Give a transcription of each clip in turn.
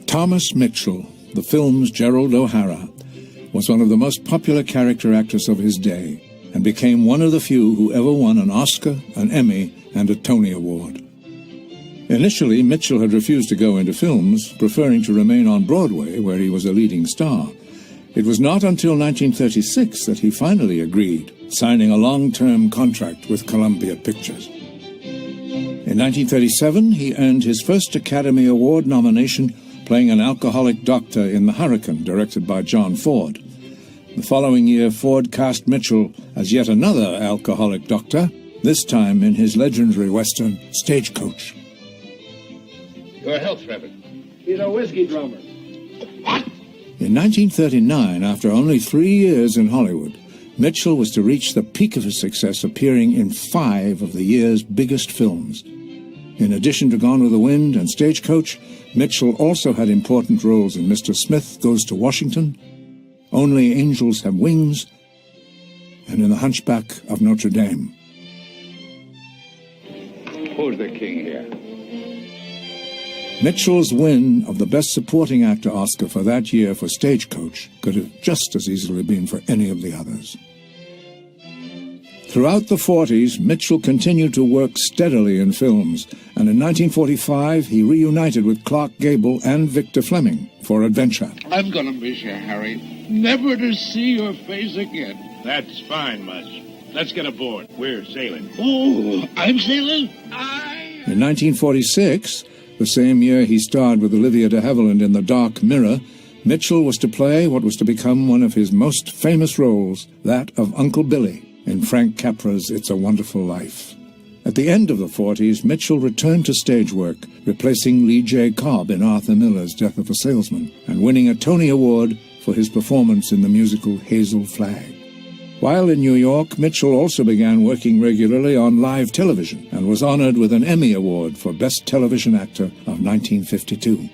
Thomas Mitchell, the film's Gerald O'Hara, was one of the most popular character actors of his day and became one of the few who ever won an Oscar, an Emmy, and a Tony Award. Initially, Mitchell had refused to go into films, preferring to remain on Broadway, where he was a leading star. It was not until 1936 that he finally agreed, signing a long-term contract with Columbia Pictures. In 1937, he earned his first Academy Award nomination playing an alcoholic doctor in The Hurricane, directed by John Ford. The following year, Ford cast Mitchell as yet another alcoholic doctor, this time in his legendary western, Stagecoach. Your health, Reverend. He's a whiskey drummer. What? In 1939, after only 3 years in Hollywood, Mitchell was to reach the peak of his success, appearing in 5 of the year's biggest films. In addition to Gone with the Wind and Stagecoach, Mitchell also had important roles in Mr. Smith Goes to Washington, Only Angels Have Wings, and in The Hunchback of Notre Dame. Who's the king here? Mitchell's win of the Best Supporting Actor Oscar for that year for Stagecoach could have just as easily been for any of the others. Throughout the 40s, Mitchell continued to work steadily in films, and in 1945 he reunited with Clark Gable and Victor Fleming for Adventure. I'm gonna miss you, Harry. Never to see your face again. That's fine, Mush. Let's get aboard. We're sailing. Oh, I'm sailing? In 1946, the same year he starred with Olivia de Havilland in The Dark Mirror, Mitchell was to play what was to become one of his most famous roles, that of Uncle Billy in Frank Capra's It's a Wonderful Life. At the end of the 40s, Mitchell returned to stage work, replacing Lee J. Cobb in Arthur Miller's Death of a Salesman, and winning a Tony Award for his performance in the musical Hazel Flag. While in New York, Mitchell also began working regularly on live television and was honored with an Emmy Award for Best Television Actor of 1952.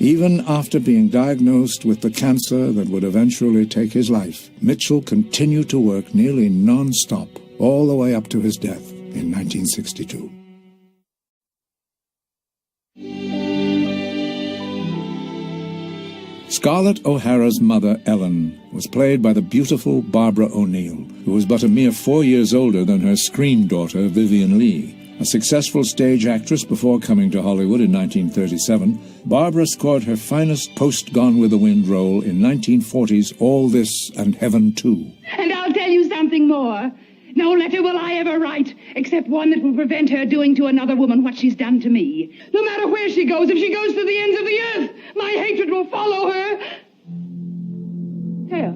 Even after being diagnosed with the cancer that would eventually take his life, Mitchell continued to work nearly non-stop all the way up to his death in 1962. Scarlett O'Hara's mother, Ellen, was played by the beautiful Barbara O'Neill, who was but a mere 4 years older than her screen daughter, Vivian Leigh. A successful stage actress before coming to Hollywood in 1937, Barbara scored her finest post-Gone with the Wind role in 1940's All This and Heaven Too. And I'll tell you something more. No letter will I ever write, except one that will prevent her doing to another woman what she's done to me. No matter where she goes, if she goes to the ends of the earth, my hatred will follow her. Teo.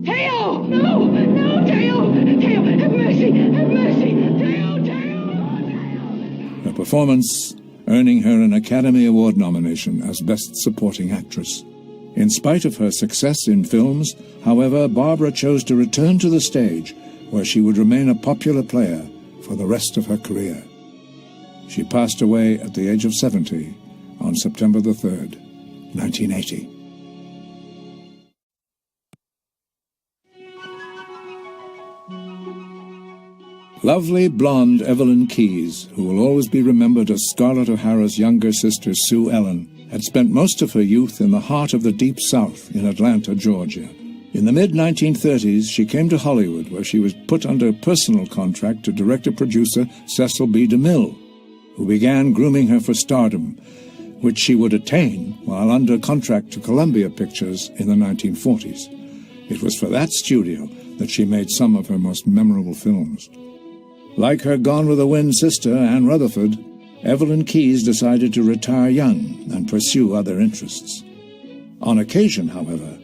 Teo! No! No, Teo! Teo, have mercy! Have mercy! Teo! Teo! Her performance earning her an Academy Award nomination as Best Supporting Actress. In spite of her success in films, however, Barbara chose to return to the stage, where she would remain a popular player for the rest of her career. She passed away at the age of 70 on September the 3rd, 1980. Lovely blonde Evelyn Keyes, who will always be remembered as Scarlett O'Hara's younger sister Sue Ellen, had spent most of her youth in the heart of the Deep South in Atlanta, Georgia. In the mid-1930s, she came to Hollywood, where she was put under personal contract to director-producer Cecil B. DeMille, who began grooming her for stardom, which she would attain while under contract to Columbia Pictures in the 1940s. It was for that studio that she made some of her most memorable films. Like her Gone with the Wind sister, Anne Rutherford, Evelyn Keyes decided to retire young and pursue other interests. On occasion, however,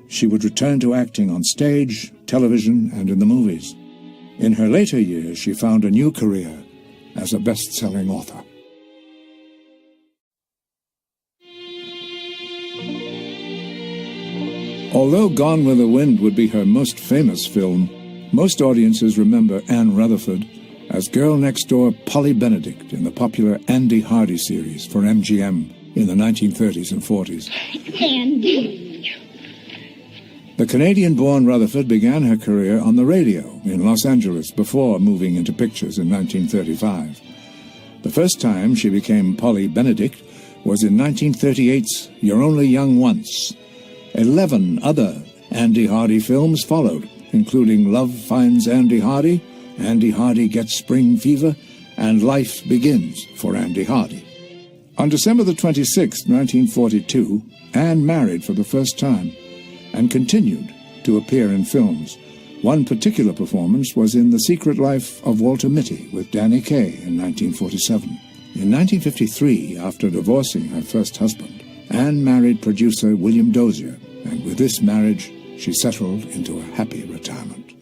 she would return to acting on stage, television, and in the movies. In her later years, she found a new career as a best-selling author. Although Gone with the Wind would be her most famous film, most audiences remember Anne Rutherford as girl next door Polly Benedict in the popular Andy Hardy series for MGM in the 1930s and 40s. Andy. The Canadian-born Rutherford began her career on the radio in Los Angeles before moving into pictures in 1935. The first time she became Polly Benedict was in 1938's You're Only Young Once. 11 other Andy Hardy films followed, including Love Finds Andy Hardy Gets Spring Fever, and Life Begins for Andy Hardy. On December the 26th, 1942, Anne married for the first time and continued to appear in films. One particular performance was in The Secret Life of Walter Mitty with Danny Kaye in 1947. In 1953, after divorcing her first husband, Anne married producer William Dozier, and with this marriage, she settled into a happy retirement.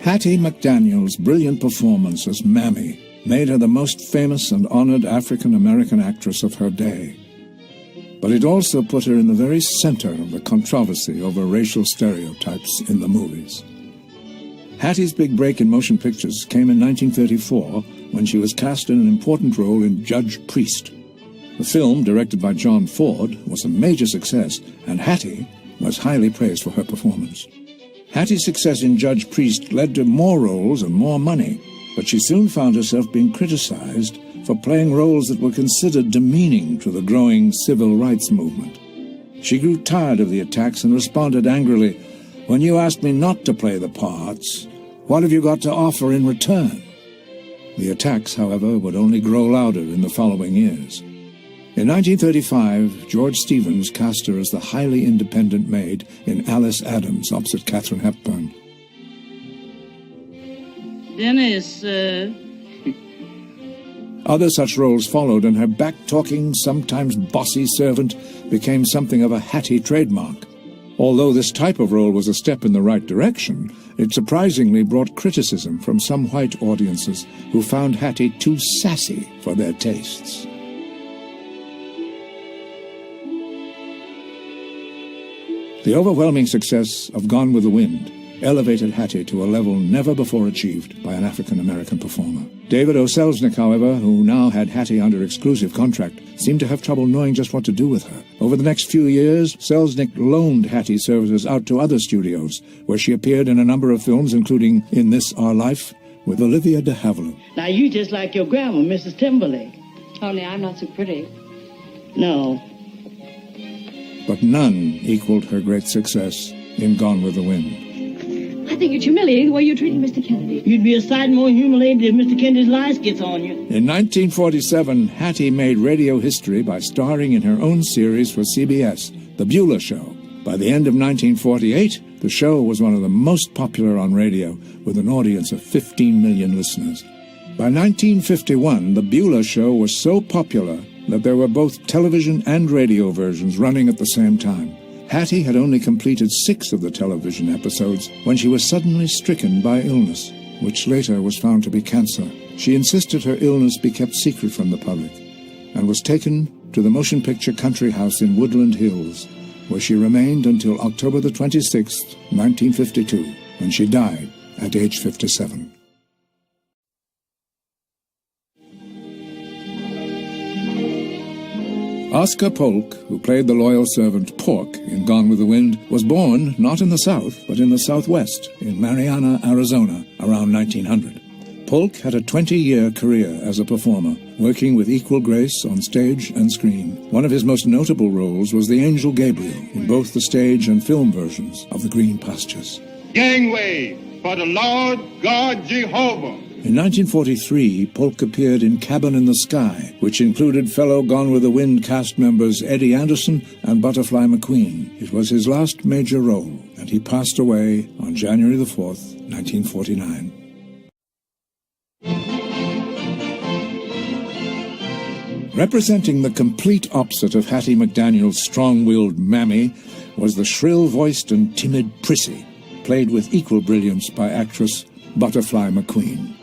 Hattie McDaniel's brilliant performance as Mammy made her the most famous and honored African-American actress of her day. But it also put her in the very center of the controversy over racial stereotypes in the movies. Hattie's big break in motion pictures came in 1934 when she was cast in an important role in Judge Priest. The film, directed by John Ford, was a major success, and Hattie was highly praised for her performance. Hattie's success in Judge Priest led to more roles and more money, but she soon found herself being criticized for playing roles that were considered demeaning to the growing civil rights movement. She grew tired of the attacks and responded angrily, "When you asked me not to play the parts, what have you got to offer in return?" The attacks, however, would only grow louder in the following years. In 1935, George Stevens cast her as the highly independent maid in Alice Adams opposite Katharine Hepburn. Dennis, Other such roles followed, and her back-talking, sometimes bossy servant became something of a Hattie trademark. Although this type of role was a step in the right direction, it surprisingly brought criticism from some white audiences who found Hattie too sassy for their tastes. The overwhelming success of Gone with the Wind elevated Hattie to a level never before achieved by an African-American performer. David O. Selznick, however, who now had Hattie under exclusive contract, seemed to have trouble knowing just what to do with her. Over the next few years, Selznick loaned Hattie's services out to other studios, where she appeared in a number of films, including In This Our Life, with Olivia de Havilland. now you just like your grandma, Mrs. Timberlake. Only I'm not so pretty. No. But none equaled her great success in Gone with the Wind. I think it's humiliating the way you're treating Mr. Kennedy. You'd be a sight more humiliated if Mr. Kennedy's lies gets on you. In 1947, Hattie made radio history by starring in her own series for CBS, The Beulah Show. By the end of 1948, the show was one of the most popular on radio, with an audience of 15 million listeners. By 1951, The Beulah Show was so popular that there were both television and radio versions running at the same time. Hattie had only completed 6 of the television episodes when she was suddenly stricken by illness, which later was found to be cancer. She insisted her illness be kept secret from the public and was taken to the motion picture country house in Woodland Hills, where she remained until October the 26th, 1952, when she died at age 57. Oscar Polk, who played the loyal servant Pork in Gone with the Wind, was born not in the South, but in the Southwest, in Marianna, Arizona, around 1900. Polk had a 20-year career as a performer, working with equal grace on stage and screen. One of his most notable roles was the Angel Gabriel in both the stage and film versions of The Green Pastures. Gangway for the Lord God Jehovah. In 1943, Polk appeared in Cabin in the Sky, which included fellow Gone with the Wind cast members Eddie Anderson and Butterfly McQueen. It was his last major role, and he passed away on January the 4th, 1949. Representing the complete opposite of Hattie McDaniel's strong-willed Mammy was the shrill-voiced and timid Prissy, played with equal brilliance by actress Butterfly McQueen.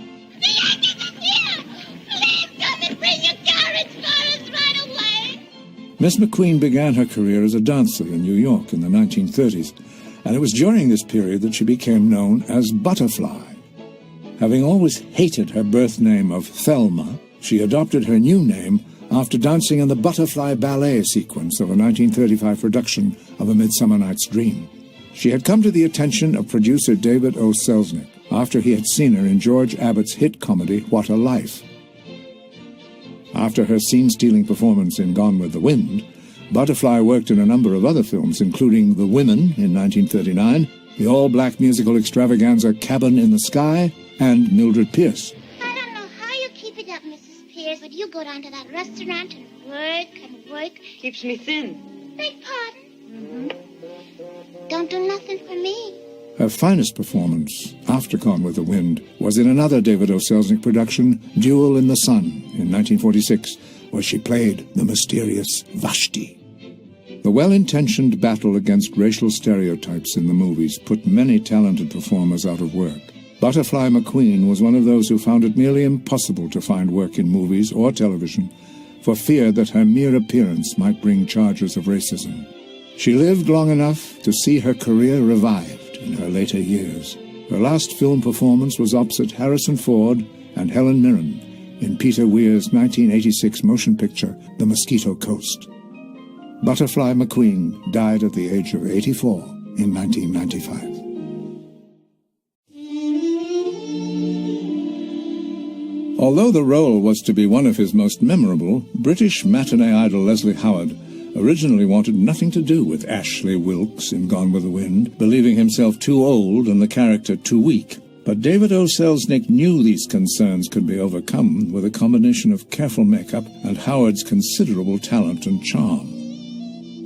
Miss McQueen began her career as a dancer in New York in the 1930s, and it was during this period that she became known as Butterfly. Having always hated her birth name of Thelma, she adopted her new name after dancing in the Butterfly Ballet sequence of a 1935 production of A Midsummer Night's Dream. She had come to the attention of producer David O. Selznick after he had seen her in George Abbott's hit comedy What a Life. After her scene-stealing performance in Gone with the Wind, Butterfly worked in a number of other films, including The Women in 1939, the all-black musical extravaganza Cabin in the Sky, and Mildred Pierce. I don't know how you keep it up, Mrs. Pierce, but you go down to that restaurant and work. Keeps me thin. Beg pardon? Don't do nothing for me. Her finest performance, after Gone with the Wind, was in another David O. Selznick production, Duel in the Sun, in 1946, where she played the mysterious Vashti. The well-intentioned battle against racial stereotypes in the movies put many talented performers out of work. Butterfly McQueen was one of those who found it nearly impossible to find work in movies or television for fear that her mere appearance might bring charges of racism. She lived long enough to see her career revived in her later years. Her last film performance was opposite Harrison Ford and Helen Mirren in Peter Weir's 1986 motion picture, The Mosquito Coast. Butterfly McQueen died at the age of 84 in 1995. Although the role was to be one of his most memorable, British matinee idol Leslie Howard originally wanted nothing to do with Ashley Wilkes in Gone with the Wind, believing himself too old and the character too weak. But David O. Selznick knew these concerns could be overcome with a combination of careful makeup and Howard's considerable talent and charm.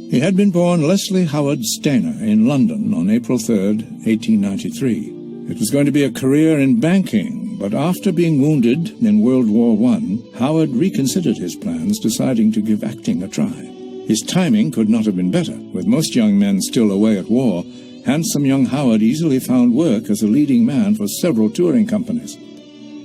He had been born Leslie Howard Stainer in London on April 3, 1893. It was going to be a career in banking, but after being wounded in World War I, Howard reconsidered his plans, deciding to give acting a try. His timing could not have been better. With most young men still away at war, handsome young Howard easily found work as a leading man for several touring companies.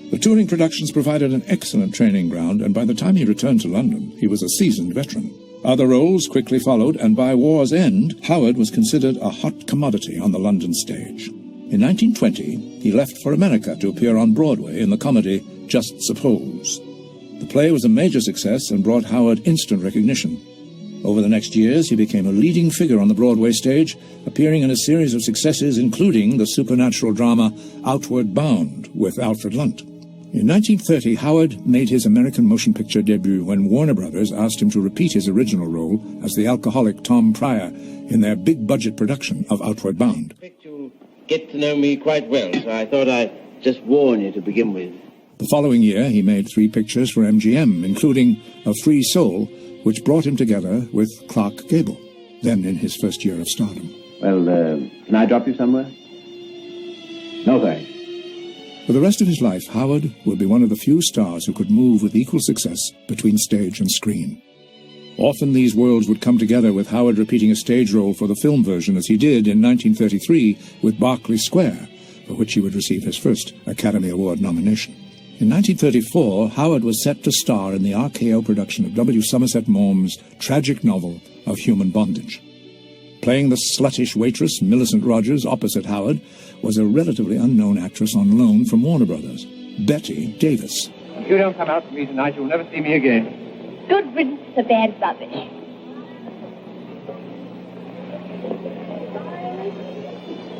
The touring productions provided an excellent training ground, and by the time he returned to London, he was a seasoned veteran. Other roles quickly followed, and by war's end, Howard was considered a hot commodity on the London stage. In 1920, he left for America to appear on Broadway in the comedy Just Suppose. The play was a major success and brought Howard instant recognition. Over the next years, he became a leading figure on the Broadway stage, appearing in a series of successes, including the supernatural drama Outward Bound with Alfred Lunt. In 1930, Howard made his American motion picture debut when Warner Brothers asked him to repeat his original role as the alcoholic Tom Pryor in their big-budget production of Outward Bound. You'll get to know me quite well, so I thought I'd just warn you to begin with. The following year, he made 3 pictures for MGM, including A Free Soul, which brought him together with Clark Gable, then in his first year of stardom. Well, can I drop you somewhere? No, thanks. For the rest of his life, Howard would be one of the few stars who could move with equal success between stage and screen. Often these worlds would come together, with Howard repeating a stage role for the film version, as he did in 1933 with Berkeley Square, for which he would receive his first Academy Award nomination. In 1934, Howard was set to star in the RKO production of W. Somerset Maugham's tragic novel of human bondage. Playing the sluttish waitress Millicent Rogers opposite Howard was a relatively unknown actress on loan from Warner Brothers, Betty Davis. If you don't come out to me tonight, you'll never see me again. Good riddance to bad rubbish.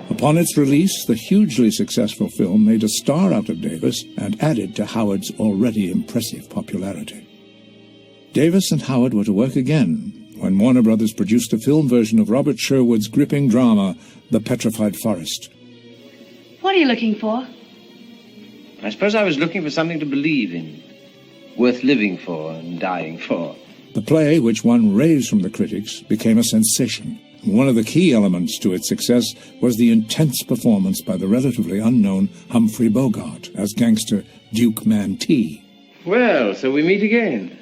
Upon its release, the hugely successful film made a star out of Davis and added to Howard's already impressive popularity. Davis and Howard were to work again when Warner Brothers produced a film version of Robert Sherwood's gripping drama, The Petrified Forest. What are you looking for? I suppose I was looking for something to believe in, worth living for and dying for. The play, which won raves from the critics, became a sensation. One of the key elements to its success was the intense performance by the relatively unknown Humphrey Bogart as gangster Duke Mantee. Well, so we meet again.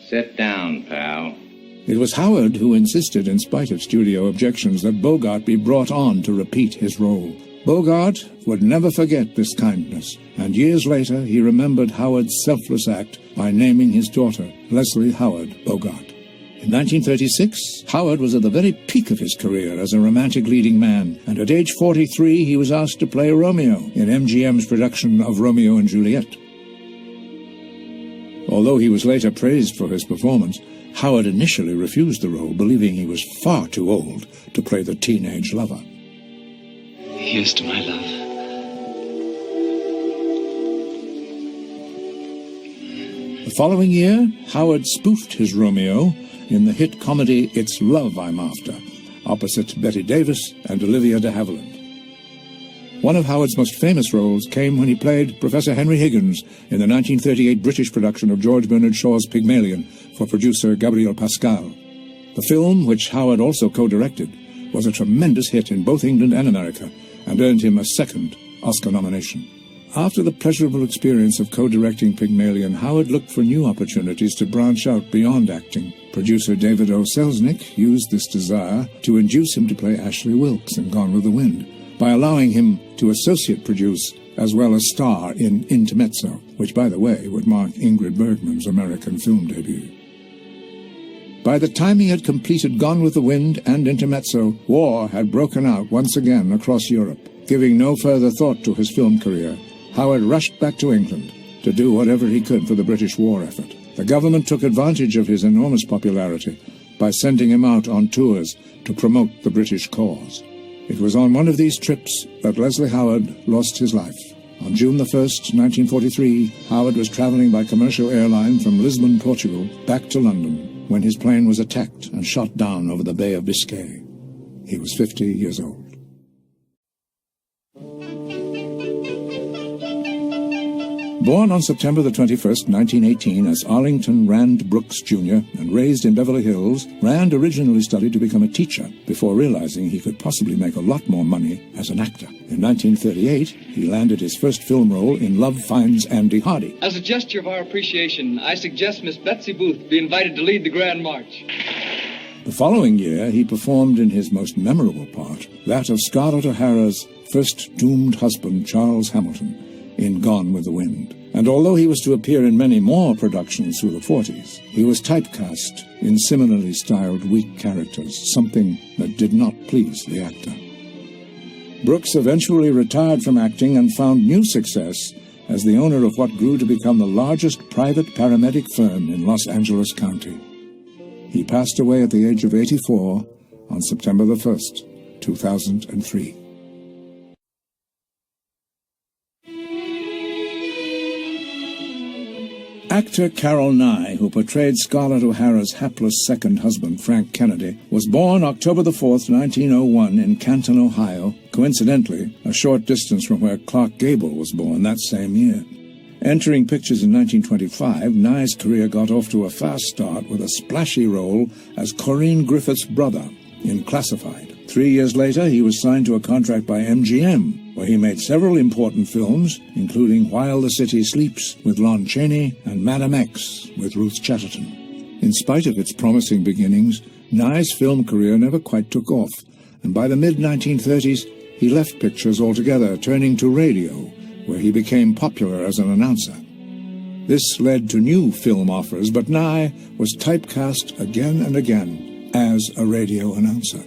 Sit down, pal. It was Howard who insisted, in spite of studio objections, that Bogart be brought on to repeat his role. Bogart would never forget this kindness, and years later he remembered Howard's selfless act by naming his daughter Leslie Howard Bogart. In 1936, Howard was at the very peak of his career as a romantic leading man, and at age 43 he was asked to play Romeo in MGM's production of Romeo and Juliet. Although he was later praised for his performance, Howard initially refused the role, believing he was far too old to play the teenage lover. Here's to my love. The following year, Howard spoofed his Romeo in the hit comedy It's Love I'm After, opposite Bette Davis and Olivia de Havilland. One of Howard's most famous roles came when he played Professor Henry Higgins in the 1938 British production of George Bernard Shaw's Pygmalion for producer Gabriel Pascal. The film, which Howard also co-directed, was a tremendous hit in both England and America and earned him a second Oscar nomination. After the pleasurable experience of co-directing Pygmalion, Howard looked for new opportunities to branch out beyond acting. Producer David O. Selznick used this desire to induce him to play Ashley Wilkes in Gone with the Wind, by allowing him to associate produce as well as star in Intermezzo, which, by the way, would mark Ingrid Bergman's American film debut. By the time he had completed Gone with the Wind and Intermezzo, war had broken out once again across Europe. Giving no further thought to his film career, Howard rushed back to England to do whatever he could for the British war effort. The government took advantage of his enormous popularity by sending him out on tours to promote the British cause. It was on one of these trips that Leslie Howard lost his life. On June the 1st, 1943, Howard was traveling by commercial airline from Lisbon, Portugal, back to London, when his plane was attacked and shot down over the Bay of Biscay. He was 50 years old. Born on September the 21st, 1918, as Arlington Rand Brooks, Jr., and raised in Beverly Hills, Rand originally studied to become a teacher before realizing he could possibly make a lot more money as an actor. In 1938, he landed his first film role in Love Finds Andy Hardy. As a gesture of our appreciation, I suggest Miss Betsy Booth be invited to lead the Grand March. The following year, he performed in his most memorable part, that of Scarlett O'Hara's first doomed husband, Charles Hamilton, in Gone with the Wind. And although he was to appear in many more productions through the 40s, he was typecast in similarly styled weak characters, something that did not please the actor. Brooks eventually retired from acting and found new success as the owner of what grew to become the largest private paramedic firm in Los Angeles County. He passed away at the age of 84 on September the 1st, 2003. Actor Carol Nye, who portrayed Scarlett O'Hara's hapless second husband, Frank Kennedy, was born October the 4th, 1901 in Canton, Ohio, coincidentally a short distance from where Clark Gable was born that same year. Entering pictures in 1925, Nye's career got off to a fast start with a splashy role as Corinne Griffith's brother in Classified. 3 years later, he was signed to a contract by MGM, where he made several important films, including While the City Sleeps with Lon Chaney and Madam X with Ruth Chatterton. In spite of its promising beginnings, Nye's film career never quite took off, and by the mid-1930s, he left pictures altogether, turning to radio, where he became popular as an announcer. This led to new film offers, but Nye was typecast again and again as a radio announcer.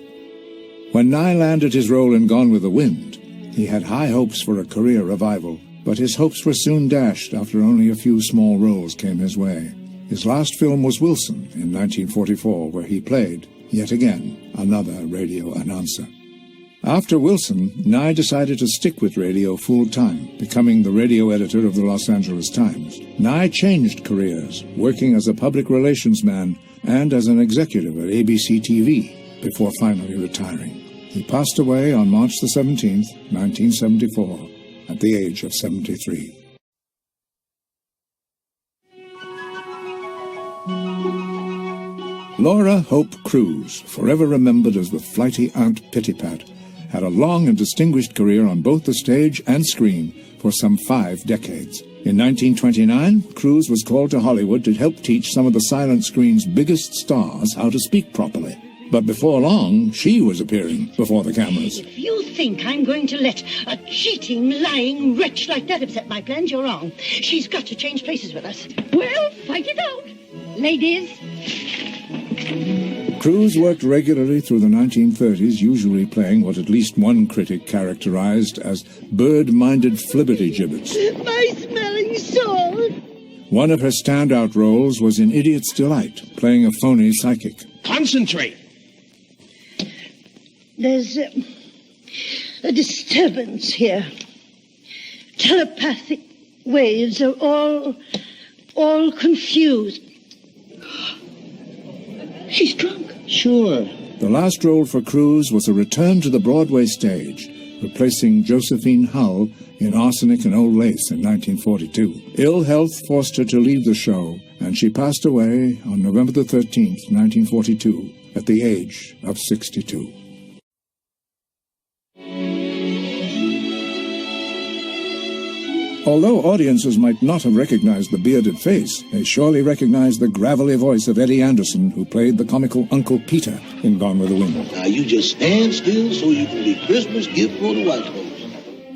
When Nye landed his role in Gone with the Wind, he had high hopes for a career revival, but his hopes were soon dashed after only a few small roles came his way. His last film was Wilson in 1944, where he played, yet again, another radio announcer. After Wilson, Nye decided to stick with radio full-time, becoming the radio editor of the Los Angeles Times. Nye changed careers, working as a public relations man and as an executive at ABC TV, before finally retiring. He passed away on March the 17th, 1974, at the age of 73. Laura Hope Cruz, forever remembered as the flighty Aunt Pittypat, had a long and distinguished career on both the stage and screen for some 5 decades. In 1929, Cruz was called to Hollywood to help teach some of the silent screen's biggest stars how to speak properly. But before long, she was appearing before the cameras. If you think I'm going to let a cheating, lying wretch like that upset my plans, you're wrong. She's got to change places with us. Well, fight it out, ladies. Cruz worked regularly through the 1930s, usually playing what at least one critic characterized as bird-minded flibberty-gibbets. My smelling salt. One of her standout roles was in Idiot's Delight, playing a phony psychic. Concentrate! There's a disturbance here. Telepathic waves are all confused. She's drunk. Sure. The last role for Cruz was a return to the Broadway stage, replacing Josephine Hull in Arsenic and Old Lace in 1942. Ill health forced her to leave the show, and she passed away on November the 13th, 1942, at the age of 62. Although audiences might not have recognized the bearded face, they surely recognized the gravelly voice of Eddie Anderson, who played the comical Uncle Peter in Gone with the Wind. Now you just stand still so you can be Christmas gift for the white folks.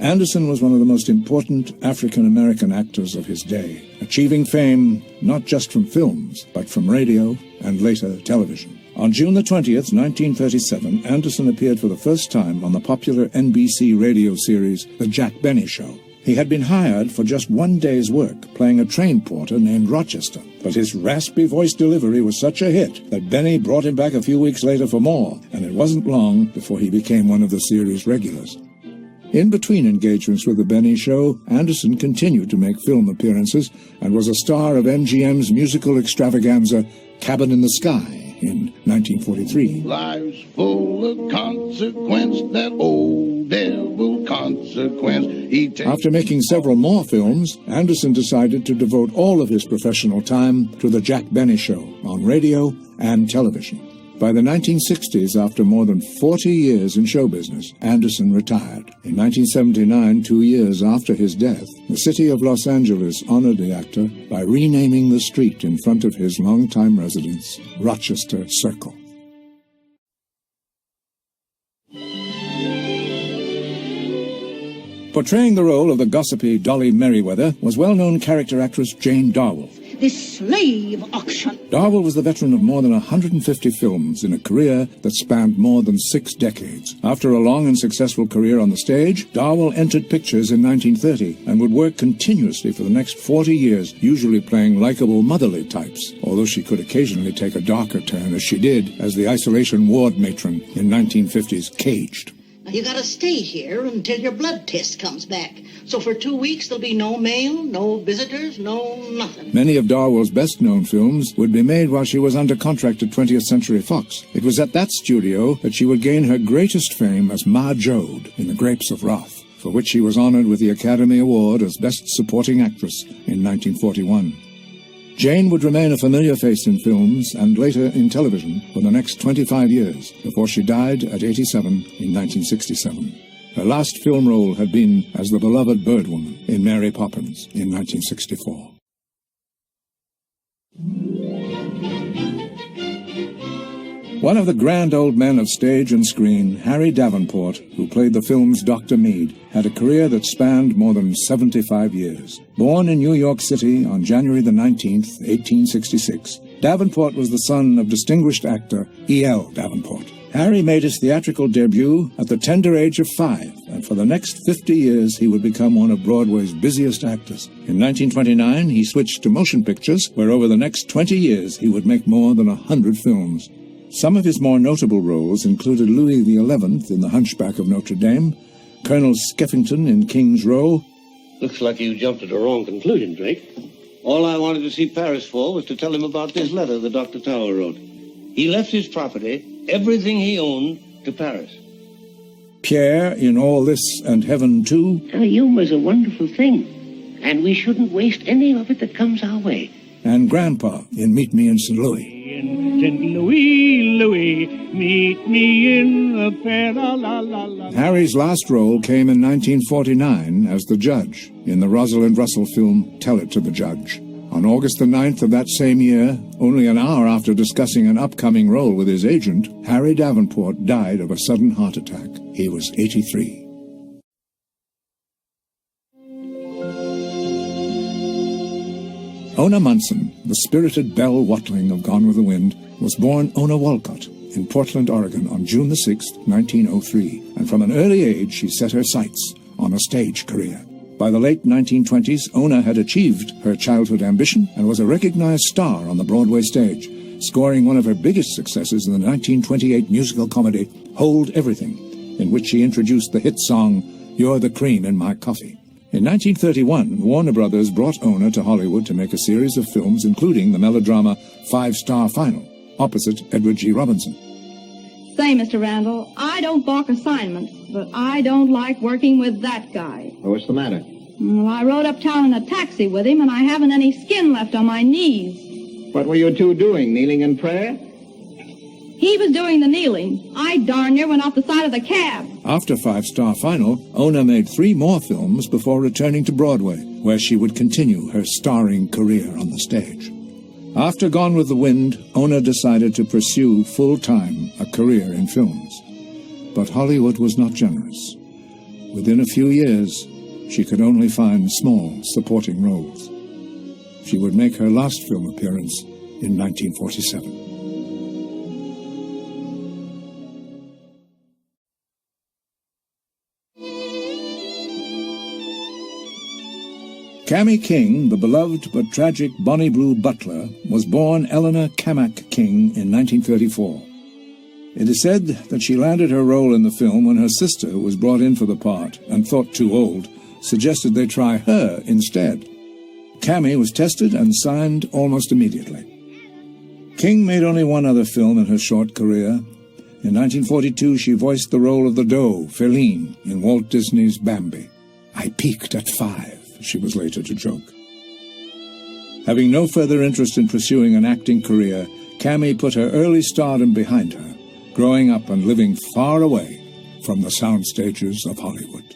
Anderson was one of the most important African-American actors of his day, achieving fame not just from films, but from radio and later television. On June the 20th, 1937, Anderson appeared for the first time on the popular NBC radio series The Jack Benny Show. He had been hired for just one day's work, playing a train porter named Rochester. But his raspy voice delivery was such a hit that Benny brought him back a few weeks later for more, and it wasn't long before he became one of the series' regulars. In between engagements with The Benny Show, Anderson continued to make film appearances and was a star of MGM's musical extravaganza Cabin in the Sky in 1943. Life's full of consequence, that old devil consequence. After making several more films, Anderson decided to devote all of his professional time to The Jack Benny Show on radio and television. By the 1960s, after more than 40 years in show business, Anderson retired. In 1979, 2 years after his death, the city of Los Angeles honored the actor by renaming the street in front of his longtime residence, Rochester Circle. Portraying the role of the gossipy Dolly Merriweather was well-known character actress Jane Darwell. This slave auction. Darwell was the veteran of more than 150 films in a career that spanned more than 6 decades. After a long and successful career on the stage, Darwell entered pictures in 1930 and would work continuously for the next 40 years, usually playing likable motherly types, although she could occasionally take a darker turn, as she did as the isolation ward matron in 1950's Caged. Now, you gotta stay here until your blood test comes back. So for 2 weeks, there'll be no mail, no visitors, no nothing. Many of Darwell's best-known films would be made while she was under contract at 20th Century Fox. It was at that studio that she would gain her greatest fame as Ma Jode in The Grapes of Wrath, for which she was honored with the Academy Award as Best Supporting Actress in 1941. Jane would remain a familiar face in films and later in television for the next 25 years, before she died at 87 in 1967. Her last film role had been as the beloved Birdwoman in Mary Poppins in 1964. One of the grand old men of stage and screen, Harry Davenport, who played the film's Dr. Meade, had a career that spanned more than 75 years. Born in New York City on January the 19th, 1866, Davenport was the son of distinguished actor E.L. Davenport. Harry made his theatrical debut at the tender age of 5, and for the next 50 years he would become one of Broadway's busiest actors. In 1929, he switched to motion pictures, where over the next 20 years he would make more than 100 films. Some of his more notable roles included Louis XI in The Hunchback of Notre Dame, Colonel Skeffington in King's Row. Looks like you jumped to the wrong conclusion, Drake. All I wanted to see Paris for was to tell him about this letter that Dr. Tower wrote. He left his property, everything he owned, to Paris. Pierre in All This and Heaven Too. Humor's a wonderful thing, and we shouldn't waste any of it that comes our way. And Grandpa in Meet Me in St. Louis. St. Louis, Louis, meet me in the fair, la la la la. Harry's last role came in 1949 as the judge in the Rosalind Russell film Tell It to the Judge. On August the 9th of that same year, only an hour after discussing an upcoming role with his agent, Harry Davenport died of a sudden heart attack. He was 83. Ona Munson, the spirited Belle Watling of Gone with the Wind, was born Ona Walcott in Portland, Oregon on June the 6th, 1903, and from an early age she set her sights on a stage career. By the late 1920s, Ona had achieved her childhood ambition and was a recognized star on the Broadway stage, scoring one of her biggest successes in the 1928 musical comedy Hold Everything. in which she introduced the hit song, "You're the Cream in My Coffee." In 1931, Warner Brothers brought Ona to Hollywood to make a series of films, including the melodrama 5-Star Final, opposite Edward G. Robinson. Say, Mr. Randall, I don't balk assignments, but I don't like working with that guy. Well, what's the matter? Well, I rode uptown in a taxi with him, and I haven't any skin left on my knees. What were you two doing, kneeling in prayer? He was doing the kneeling. I darn near went off the side of the cab. After 5-Star Final, Ona made 3 more films before returning to Broadway, where she would continue her starring career on the stage. After Gone with the Wind, Ona decided to pursue full-time a career in films. But Hollywood was not generous. Within a few years, she could only find small supporting roles. She would make her last film appearance in 1947. Cammie King, the beloved but tragic Bonnie Blue butler, was born Eleanor Camac King in 1934. It is said that she landed her role in the film when her sister, who was brought in for the part and thought too old, suggested they try her instead. Cammie was tested and signed almost immediately. King made only one other film in her short career. In 1942, she voiced the role of the doe, Feline, in Walt Disney's Bambi. "I peaked at 5. She was later to joke. Having no further interest in pursuing an acting career, Cammie put her early stardom behind her, growing up and living far away from the sound stages of Hollywood.